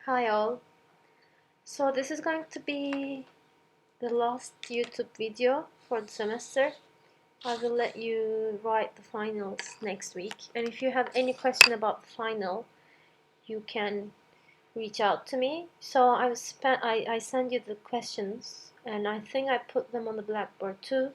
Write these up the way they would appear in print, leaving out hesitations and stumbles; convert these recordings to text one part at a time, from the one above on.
Hi all. So this is going to be the last YouTube video for the semester. I will let you write the finals next week. And if you have any question about the final, you can reach out to me. So I send you the questions and I think I put them on the Blackboard too.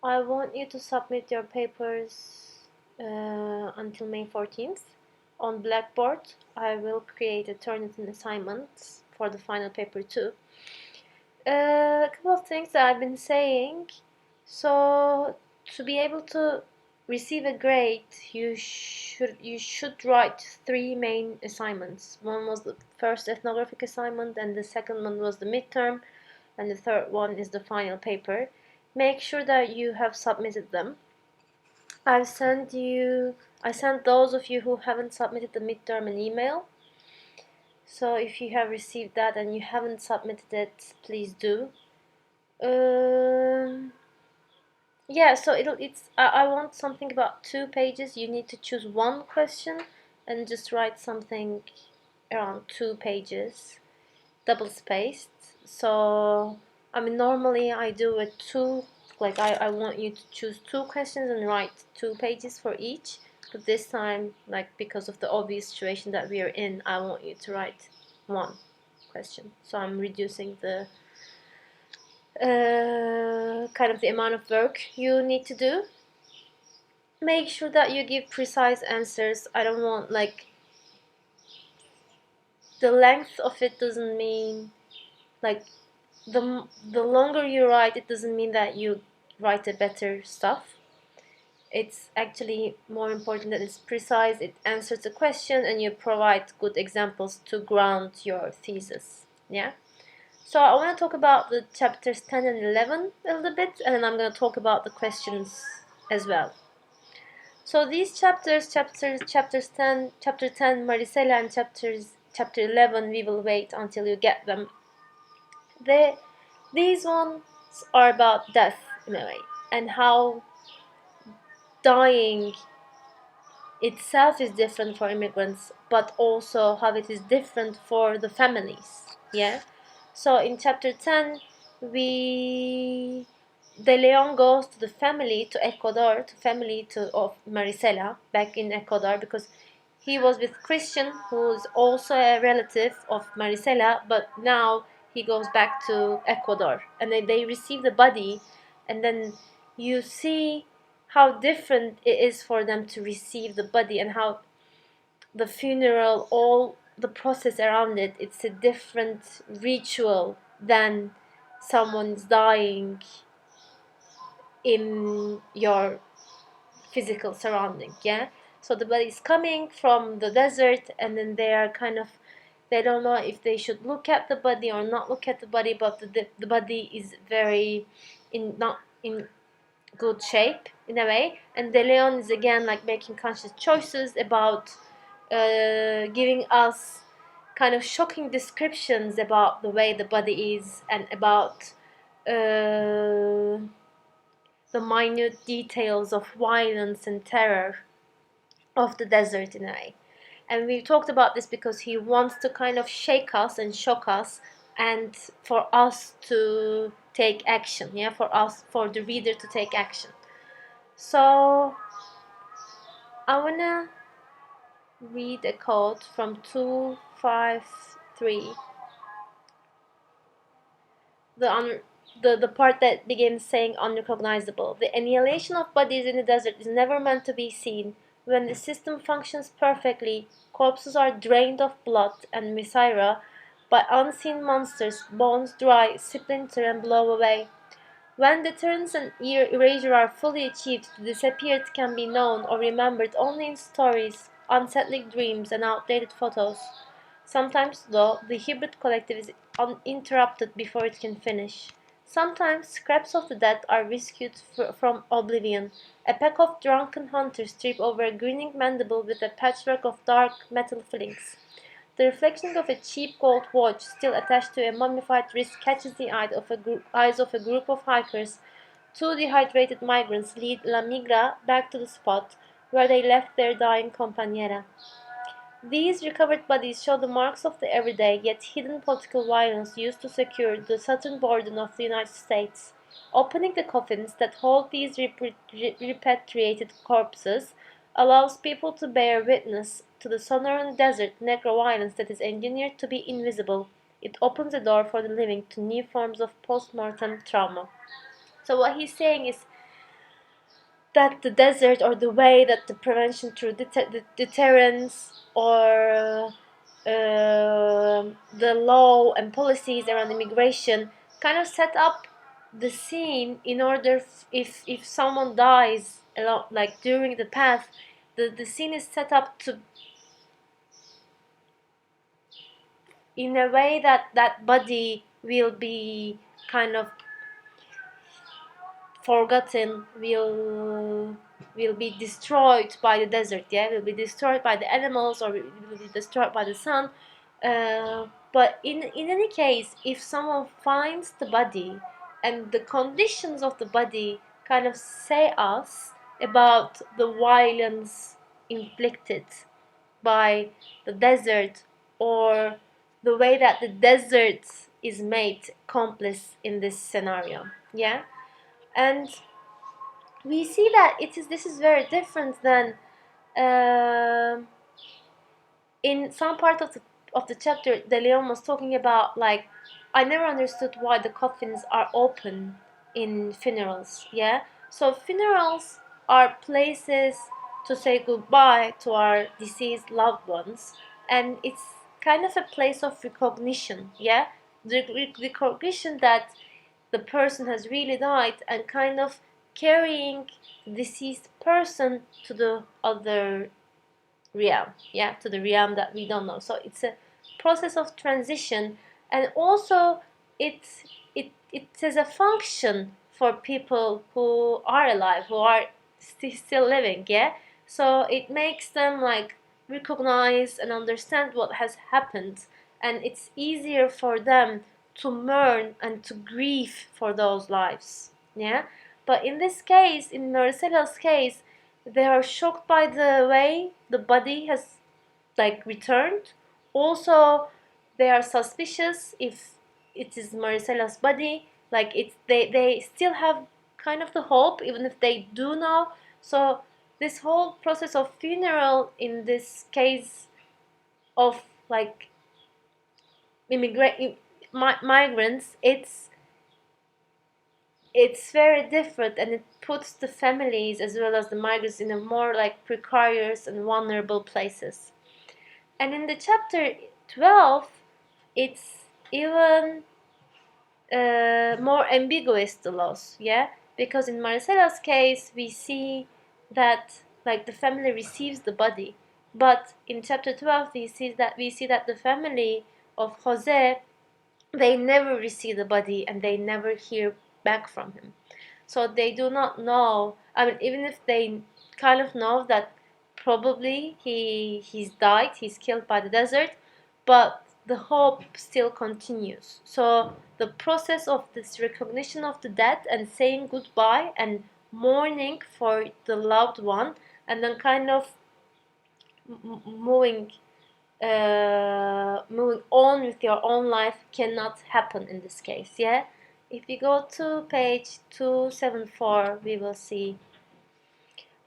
I want you to submit your papers until May 14th. On Blackboard, I will create a Turnitin assignments for the final paper too. A couple of things that I've been saying. So to be able to receive a grade, you should write three main assignments. One was the first ethnographic assignment, and the second one was the midterm, and the third one is the final paper. Make sure that you have submitted them. I sent those of you who haven't submitted the midterm an email. So if you have received that and you haven't submitted it, please do. Yeah, so I want something about 2 pages. You need to choose one question and just write something around 2 pages, double spaced. So I mean, normally I do it I want you to choose 2 questions and write 2 pages for each. But this time, like, because of the obvious situation that we are in, I want you to write 1 question. So I'm reducing the kind of the amount of work you need to do. Make sure that you give precise answers. I don't want, like, the length of it doesn't mean, like, the longer you write, it doesn't mean that you write a better stuff. It's actually more important that it's precise, it answers the question, and you provide good examples to ground your thesis. Yeah. So I want to talk about the chapters 10 and 11 a little bit, and then I'm going to talk about the questions as well. So these chapter 10, Maricela, and chapter 11, we will wait until you get them. These ones are about death in a way, and how dying itself is different for immigrants, but also how it is different for the families. Yeah. So in chapter 10, De Leon goes to the family to Ecuador, of Maricela back in Ecuador, because he was with Christian, who's also a relative of Maricela, but now he goes back to Ecuador, and they receive the body, and then you see how different it is for them to receive the body, and how the funeral, all the process around it, it's a different ritual than someone's dying in your physical surrounding. Yeah. So the body is coming from the desert, and then they don't know if they should look at the body or not look at the body, but the body is very not in good shape in a way, and De Leon is again like making conscious choices about giving us kind of shocking descriptions about the way the body is, and about the minute details of violence and terror of the desert in a way. And we talked about this because he wants to kind of shake us and shock us, and for us to take action. Yeah, for the reader to take action. So I wanna read a quote from 253. The part that begins saying unrecognizable. The annihilation of bodies in the desert is never meant to be seen. When the system functions perfectly, corpses are drained of blood and viscera by unseen monsters, bones dry, splinter and blow away. When deterrence and erasure are fully achieved, the disappeared can be known or remembered only in stories, unsettling dreams, and outdated photos. Sometimes, though, the hybrid collective is uninterrupted before it can finish. Sometimes, scraps of the dead are rescued from oblivion. A pack of drunken hunters trip over a grinning mandible with a patchwork of dark metal fillings. The reflection of a cheap gold watch still attached to a mummified wrist catches the eyes of a group of hikers. 2 dehydrated migrants lead La Migra back to the spot where they left their dying compañera. These recovered bodies show the marks of the everyday yet hidden political violence used to secure the southern border of the United States. Opening the coffins that hold these repatriated corpses allows people to bear witness to the southern desert necro violence that is engineered to be invisible. It opens the door for the living to new forms of post-mortem trauma. So what he's saying is that the desert, or the way that the prevention through deterrence or the law and policies around immigration kind of set up the scene in order if someone dies like during the path, the scene is set up to in a way that that body will be kind of forgotten, will be destroyed by the desert, yeah, will be destroyed by the animals, or will be destroyed by the sun. But in any case, if someone finds the body and the conditions of the body kind of say us about the violence inflicted by the desert, or the way that the desert is made accomplice in this scenario, yeah. And we see that this is very different than um in some part of the chapter. De Leon was talking about, like, I never understood why the coffins are open in funerals, yeah. So funerals are places to say goodbye to our deceased loved ones, and it's kind of a place of recognition, yeah, the recognition that the person has really died, and kind of carrying the deceased person to the other realm, yeah, to the realm that we don't know. So it's a process of transition, and also it has a function for people who are alive, who are still living, yeah. So it makes them like recognize and understand what has happened, and it's easier for them to mourn and to grieve for those lives, yeah. But in this case, in Marcela's case, they are shocked by the way the body has like returned. Also, they are suspicious if it is Maricela's body. Like it's they still have kind of the hope, even if they do know. So this whole process of funeral in this case of like migrants, it's very different, and it puts the families as well as the migrants in a more like precarious and vulnerable places. And in the chapter 12, it's even more ambiguous, the loss, yeah, because in Marcela's case we see that like the family receives the body, but in chapter 12 we see that the family of Jose, they never receive the body and they never hear back from him. So they do not know. I mean, even if they kind of know that probably he's died, he's killed by the desert, but the hope still continues. So the process of this recognition of the dead and saying goodbye and mourning for the loved one, and then kind of moving moving on with your own life cannot happen in this case, yeah. If you go to page 274, we will see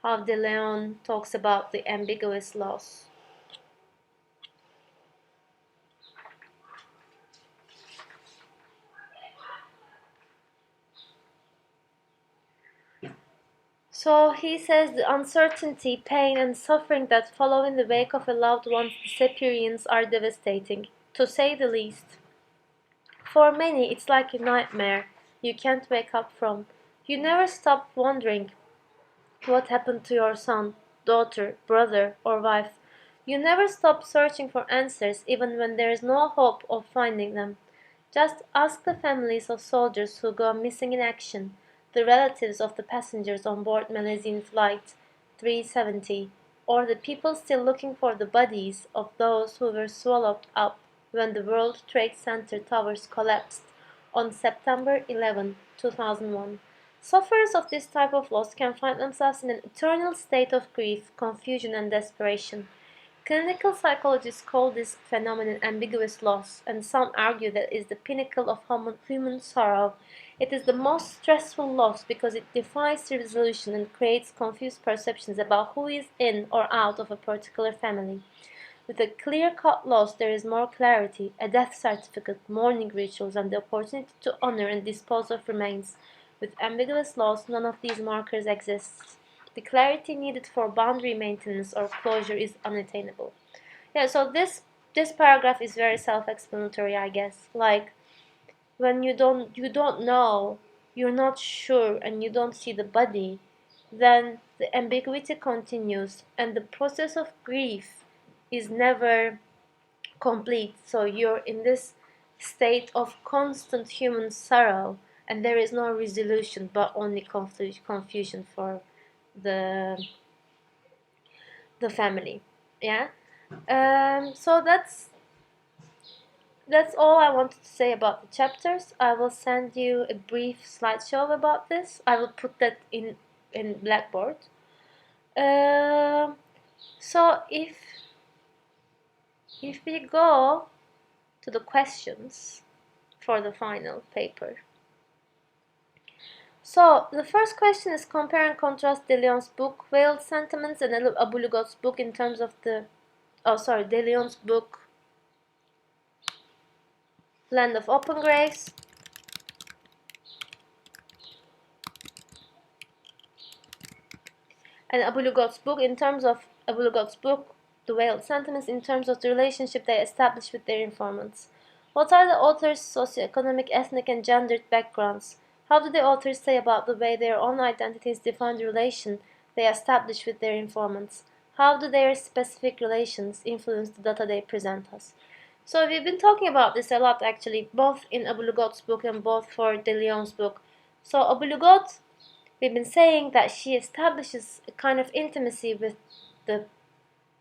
how De Leon talks about the ambiguous loss. So he says the uncertainty, pain, and suffering that follow in the wake of a loved one's disappearance are devastating, to say the least. For many, it's like a nightmare you can't wake up from. You never stop wondering what happened to your son, daughter, brother, or wife. You never stop searching for answers, even when there is no hope of finding them. Just ask the families of soldiers who go missing in action, the relatives of the passengers on board Malaysian Flight 370, or the people still looking for the bodies of those who were swallowed up when the World Trade Center towers collapsed on September 11, 2001. Sufferers of this type of loss can find themselves in an eternal state of grief, confusion, and desperation. Clinical psychologists call this phenomenon ambiguous loss, and some argue that it is the pinnacle of human sorrow. It is the most stressful loss because it defies resolution and creates confused perceptions about who is in or out of a particular family. With a clear-cut loss, there is more clarity, a death certificate, mourning rituals, and the opportunity to honor and dispose of remains. With ambiguous loss, none of these markers exists. The clarity needed for boundary maintenance or closure is unattainable. Yeah, so this paragraph is very self-explanatory, I guess. Like when you don't know, you're not sure, and you don't see the body, then the ambiguity continues, and the process of grief is never complete. So you're in this state of constant human sorrow, and there is no resolution but only confusion for the the family. Yeah. So that's all I wanted to say about the chapters. I will send you a brief slideshow about this. I will put that in Blackboard. So if we go to the questions for the final paper. So the first question is compare and contrast De Leon's book Veiled Sentiments and Abu Lugot's book in terms of the De Leon's book Land of Open Graves and Abu Lugot's book in terms of Abu Lugot's book The Veiled Sentiments in terms of the relationship they establish with their informants. What are the authors' socioeconomic, ethnic, and gendered backgrounds? How do the authors say about the way their own identities define the relation they establish with their informants? How do their specific relations influence the data they present us? So we've been talking about this a lot actually, both in Abu Lugot's book and both for De Leon's book. So Abu Lugot, we've been saying that she establishes a kind of intimacy with the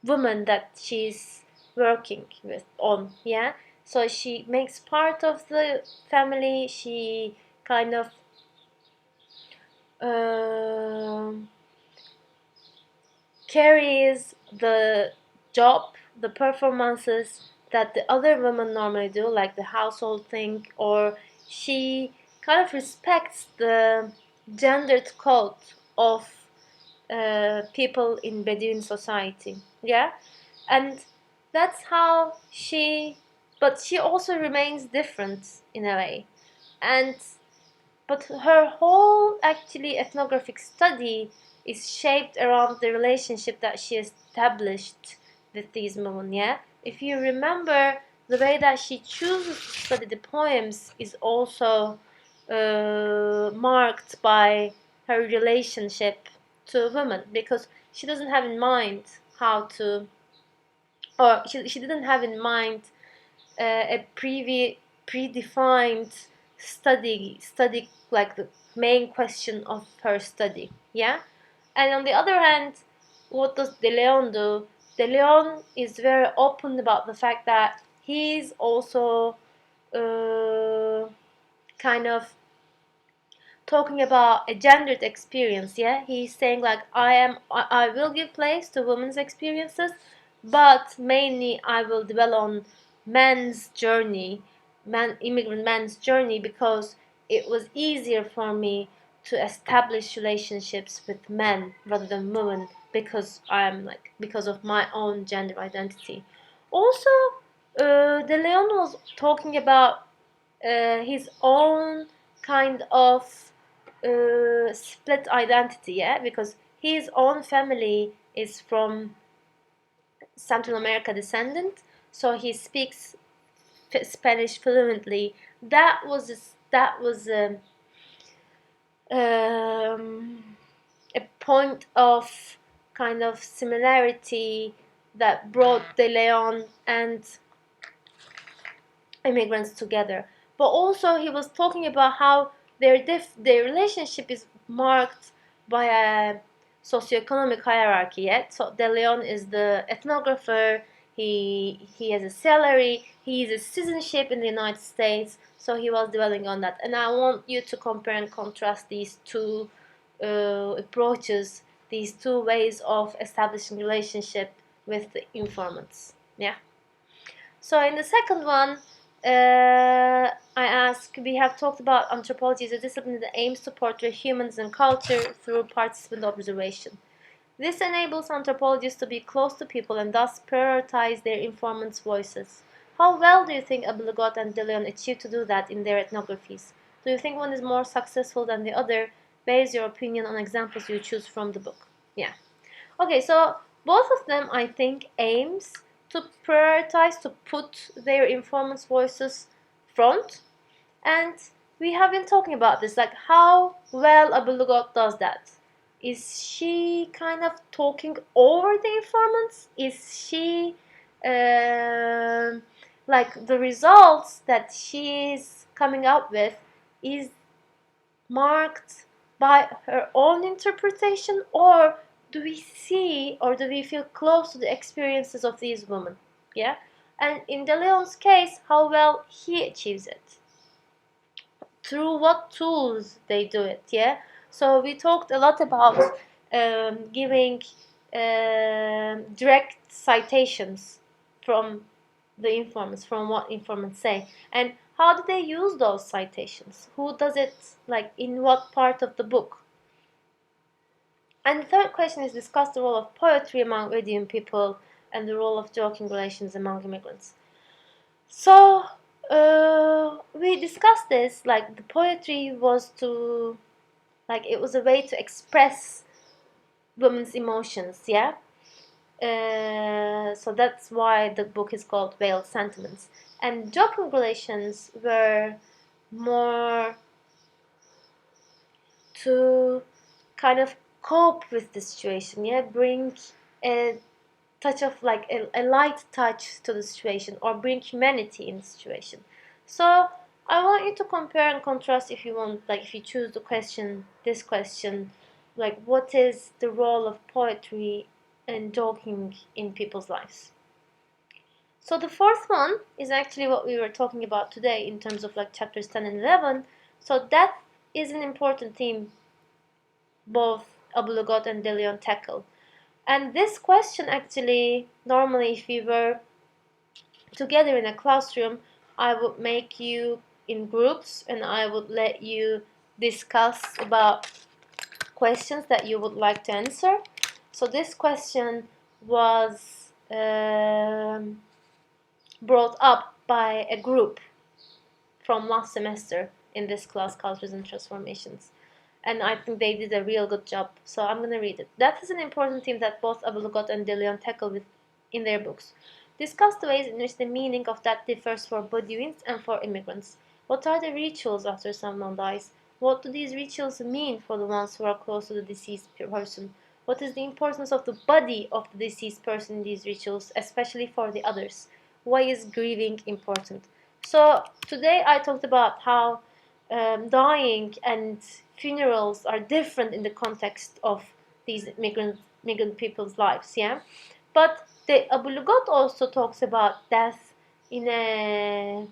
woman that she's working with on, yeah? So she makes part of the family, she kind of carries the job, the performances that the other women normally do, like the household thing, or she kind of respects the gendered code of people in Bedouin society, yeah, and that's how but she also remains different in a way, but her whole actually ethnographic study is shaped around the relationship that she established with these women, yeah? If you remember, the way that she chooses to study the poems is also marked by her relationship to women, because she doesn't have in mind how to, or she didn't have in mind a predefined study like the main question of her study, yeah. And on the other hand, what does De Leon do? De Leon is very open about the fact that he's also kind of talking about a gendered experience, yeah. He's saying like I will give place to women's experiences, but mainly I will dwell on men's journey, immigrant men's journey, because it was easier for me to establish relationships with men rather than women, because of my own gender identity. Also, De Leon was talking about his own kind of split identity, yeah, because his own family is from Central America descendant, so he speaks Spanish fluently. That was a point of kind of similarity that brought De Leon and immigrants together. But also he was talking about how their relationship is marked by a socioeconomic hierarchy. Yeah? So De Leon is the ethnographer. He has a salary. He is a citizenship in the United States. So he was dwelling on that. And I want you to compare and contrast these two approaches, these two ways of establishing relationship with the informants. Yeah. So in the second one, I ask, we have talked about anthropology as a discipline that aims to portray humans and culture through participant observation. This enables anthropologists to be close to people and thus prioritize their informants' voices. How well do you think Abdel-Ghat and De Leon achieved to do that in their ethnographies? Do you think one is more successful than the other? Base your opinion on examples you choose from the book. Yeah. Okay, so both of them, I think, aims to prioritize, to put their informants' voices front. And we have been talking about this, like how well Abdel-Ghat does that. Is she kind of talking over the informants? Is she like the results that she is coming up with is marked by her own interpretation, or do we see or do we feel close to the experiences of these women? Yeah, and in De Leon's case, how well he achieves it, through what tools they do it. Yeah, so we talked a lot about giving direct citations from the informants, from what informants say, and how do they use those citations? Who does it, like in what part of the book? And the third question is, discuss the role of poetry among Bedouin people and the role of joking relations among immigrants. So we discussed this, like the poetry was to, like it was a way to express women's emotions, yeah. So that's why the book is called Veiled Sentiments. And joking relations were more to kind of cope with the situation, yeah, bring a touch of like a light touch to the situation, or bring humanity in the situation. So I want you to compare and contrast, if you want, like if you choose the question, this question, like what is the role of poetry and joking in people's lives. So the fourth one is actually what we were talking about today in terms of like chapters 10 and 11. So that is an important theme both Abdel-Ghat and De Leon tackle. And this question actually, normally if we were together in a classroom, I would make you in groups and I would let you discuss about questions that you would like to answer. So this question was brought up by a group from last semester in this class, Cultures and Transformations. And I think they did a real good job. So I'm going to read it. That is an important theme that both Abdel-Ghat and De Leon tackle with in their books. Discuss the ways in which the meaning of that differs for Bedouins and for immigrants. What are the rituals after someone dies? What do these rituals mean for the ones who are close to the deceased person? What is the importance of the body of the deceased person in these rituals, especially for the others? Why is grieving important? So today I talked about how dying and funerals are different in the context of these migrant people's lives, yeah. But the Abdel-Ghat also talks about death in a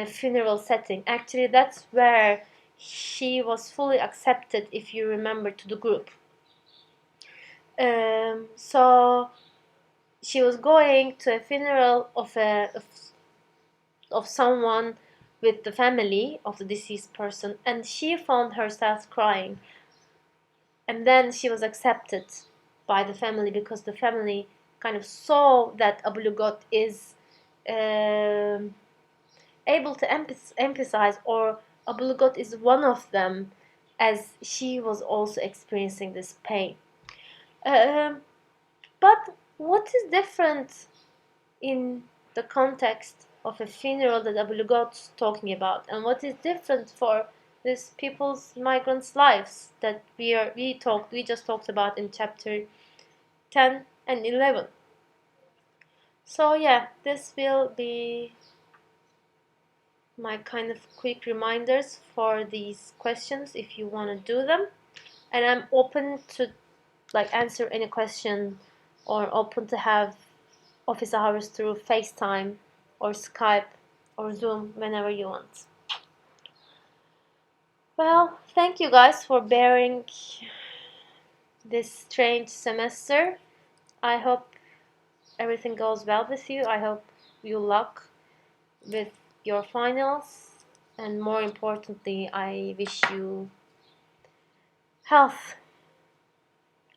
funeral setting. Actually, that's where she was fully accepted, if you remember, to the group. So she was going to a funeral of someone with the family of the deceased person, and she found herself crying. And then she was accepted by the family because the family kind of saw that Abdel-Ghat is able to empathize, or Abdel-Ghat is one of them, as she was also experiencing this pain. But what is different in the context of a funeral that Abdel-Ghat is talking about, and what is different for these people's migrants' lives that we just talked about in chapter 10 and 11? So yeah, this will be my kind of quick reminders for these questions if you want to do them, and I'm open to like answer any question, or open to have office hours through FaceTime or Skype or Zoom whenever you want. Well, thank you guys for bearing this strange semester. I hope everything goes well with you. I hope you luck with your finals, and more importantly, I wish you health.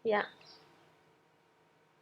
Yeah.